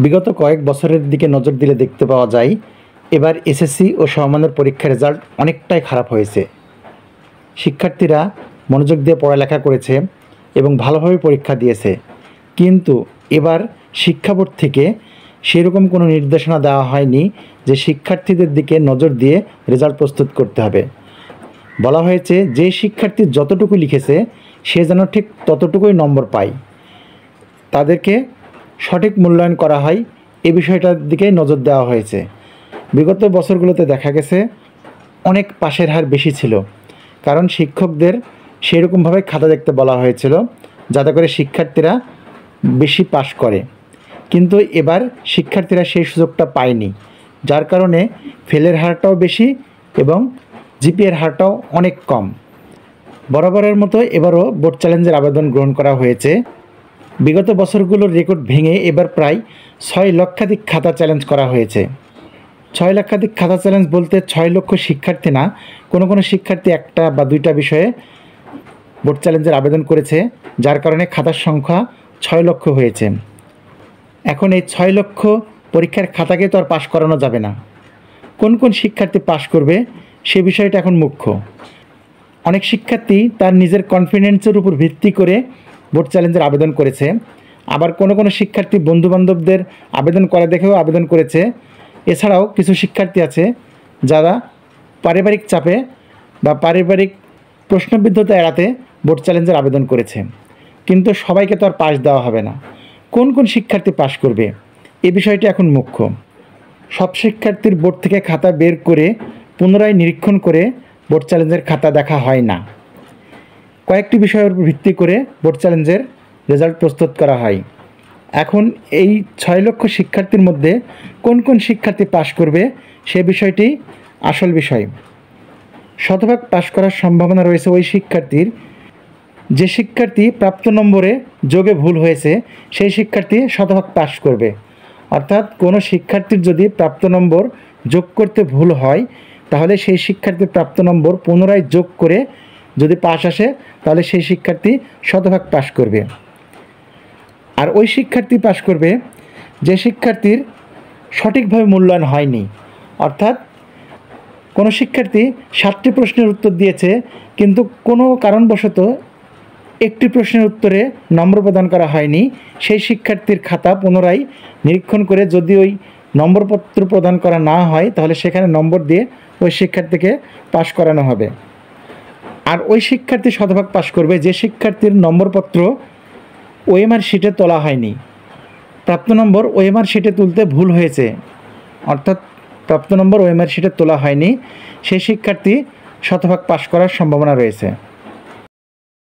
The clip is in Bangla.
বিগত কয়েক বছরের দিকে নজর দিলে দেখতে পাওয়া যায় এবার এসএসসি ও সমমানের পরীক্ষার রেজাল্ট অনেকটাই খারাপ হয়েছে। শিক্ষার্থীরা মনোযোগ দিয়ে পড়ালেখা করেছে এবং ভালোভাবে পরীক্ষা দিয়েছে, কিন্তু এবার শিক্ষা বোর্ড থেকে সেরকম কোনো নির্দেশনা দেওয়া হয়নি যে শিক্ষার্থীদের দিকে নজর দিয়ে রেজাল্ট প্রস্তুত করতে হবে। বলা হয়েছে যে শিক্ষার্থী যতটুকু লিখেছে সে যেন ঠিক ততটুকুই নম্বর পায়, তাদেরকে সঠিক মূল্যায়ন করা হয়, এই বিষয়টার দিকে নজর দেওয়া হয়েছে। বিগত বছরগুলোতে দেখা গেছে অনেক পাশের হার বেশি ছিল, কারণ শিক্ষকদের সেরকমভাবে খাতা দেখতে বলা হয়েছিল যাতে করে শিক্ষার্থীরা বেশি পাশ করে, কিন্তু এবার শিক্ষার্থীরা সেই সুযোগটা পায়নি, যার কারণে ফেলের হারটাও বেশি এবং জিপিএর হারটাও অনেক কম। বরাবরের মতো এবারও বোর্ড চ্যালেঞ্জের আবেদন গ্রহণ করা হয়েছে। বিগত বছরগুলোর রেকর্ড ভেঙে এবার প্রায় 6 লক্ষাধিক খাতা চ্যালেঞ্জ করা হয়েছে। 6 লক্ষাধিক খাতা চ্যালেঞ্জ বলতে 6 লক্ষ শিক্ষার্থী না, কোনো কোনো শিক্ষার্থী একটা বা দুইটা বিষয়ে বোর্ড চ্যালেঞ্জের আবেদন করেছে, যার কারণে খাতার সংখ্যা 6 লক্ষ হয়েছে। এখন এই 6 লক্ষ পরীক্ষার খাতাকে তো আর পাশ করানো যাবে না। কোন কোন শিক্ষার্থী পাশ করবে সে বিষয়টা এখন মুখ্য। অনেক শিক্ষার্থী তার নিজের কনফিডেন্সের উপর ভিত্তি করে বোর্ড চ্যালেঞ্জের আবেদন করেছে, আবার কোনো কোনো শিক্ষার্থী বন্ধুবান্ধবদের আবেদন করা দেখেও আবেদন করেছে। এছাড়াও কিছু শিক্ষার্থী আছে যারা পারিবারিক চাপে বা পারিবারিক প্রশ্নবিদ্ধতা এড়াতে বোর্ড চ্যালেঞ্জের আবেদন করেছে, কিন্তু সবাইকে তো আর পাশ দেওয়া হবে না। কোন কোন শিক্ষার্থী পাশ করবে এই বিষয়টি এখন মুখ্য। সব শিক্ষার্থীর বোর্ড থেকে খাতা বের করে পুনরায় নিরীক্ষণ করে বোর্ড চ্যালেঞ্জের খাতা দেখা হয় না। কয়েকটি বিষয়ের উপর ভিত্তি করে বোর্ড চ্যালেঞ্জের রেজাল্ট প্রস্তুত করা হয়। এখন এই 6 লক্ষ শিক্ষার্থীর মধ্যে কোন কোন শিক্ষার্থী পাশ করবে সে বিষয়টি আসল বিষয়। শতভাগ পাশ করার সম্ভাবনা রয়েছে ওই শিক্ষার্থীর যে শিক্ষার্থী প্রাপ্ত নম্বরে যোগে ভুল হয়েছে, সেই শিক্ষার্থী শতভাগ পাশ করবে। অর্থাৎ কোনো শিক্ষার্থীর যদি প্রাপ্ত নম্বর যোগ করতে ভুল হয়, তাহলে সেই শিক্ষার্থীর প্রাপ্ত নম্বর পুনরায় যোগ করে যদি পাশ আসে, তাহলে সেই শিক্ষার্থী শতভাগ পাশ করবে। আর ওই শিক্ষার্থী পাশ করবে যে শিক্ষার্থীর সঠিকভাবে মূল্যায়ন হয়নি। অর্থাৎ কোনো শিক্ষার্থী 7টি প্রশ্নের উত্তর দিয়েছে, কিন্তু কোনো কারণবশত একটি প্রশ্নের উত্তরে নম্বর প্রদান করা হয়নি, সেই শিক্ষার্থীর খাতা পুনরায় নিরীক্ষণ করে যদি ওই নম্বরপত্র প্রদান করা না হয়, তাহলে সেখানে নম্বর দিয়ে ওই শিক্ষার্থীকে পাশ করানো হবে। আর ওই শিক্ষার্থী শতভাগ পাশ করবে যে শিক্ষার্থীর নম্বরপত্র ওএমআর শিটে তোলা হয়নি। প্রাপ্ত নম্বর ওএমআর শিটে তুলতে ভুল হয়েছে, অর্থাৎ প্রাপ্ত নম্বর ওএমআর শিটে তোলা হয়নি, সেই শিক্ষার্থী শতভাগ পাশ করার সম্ভাবনা রয়েছে।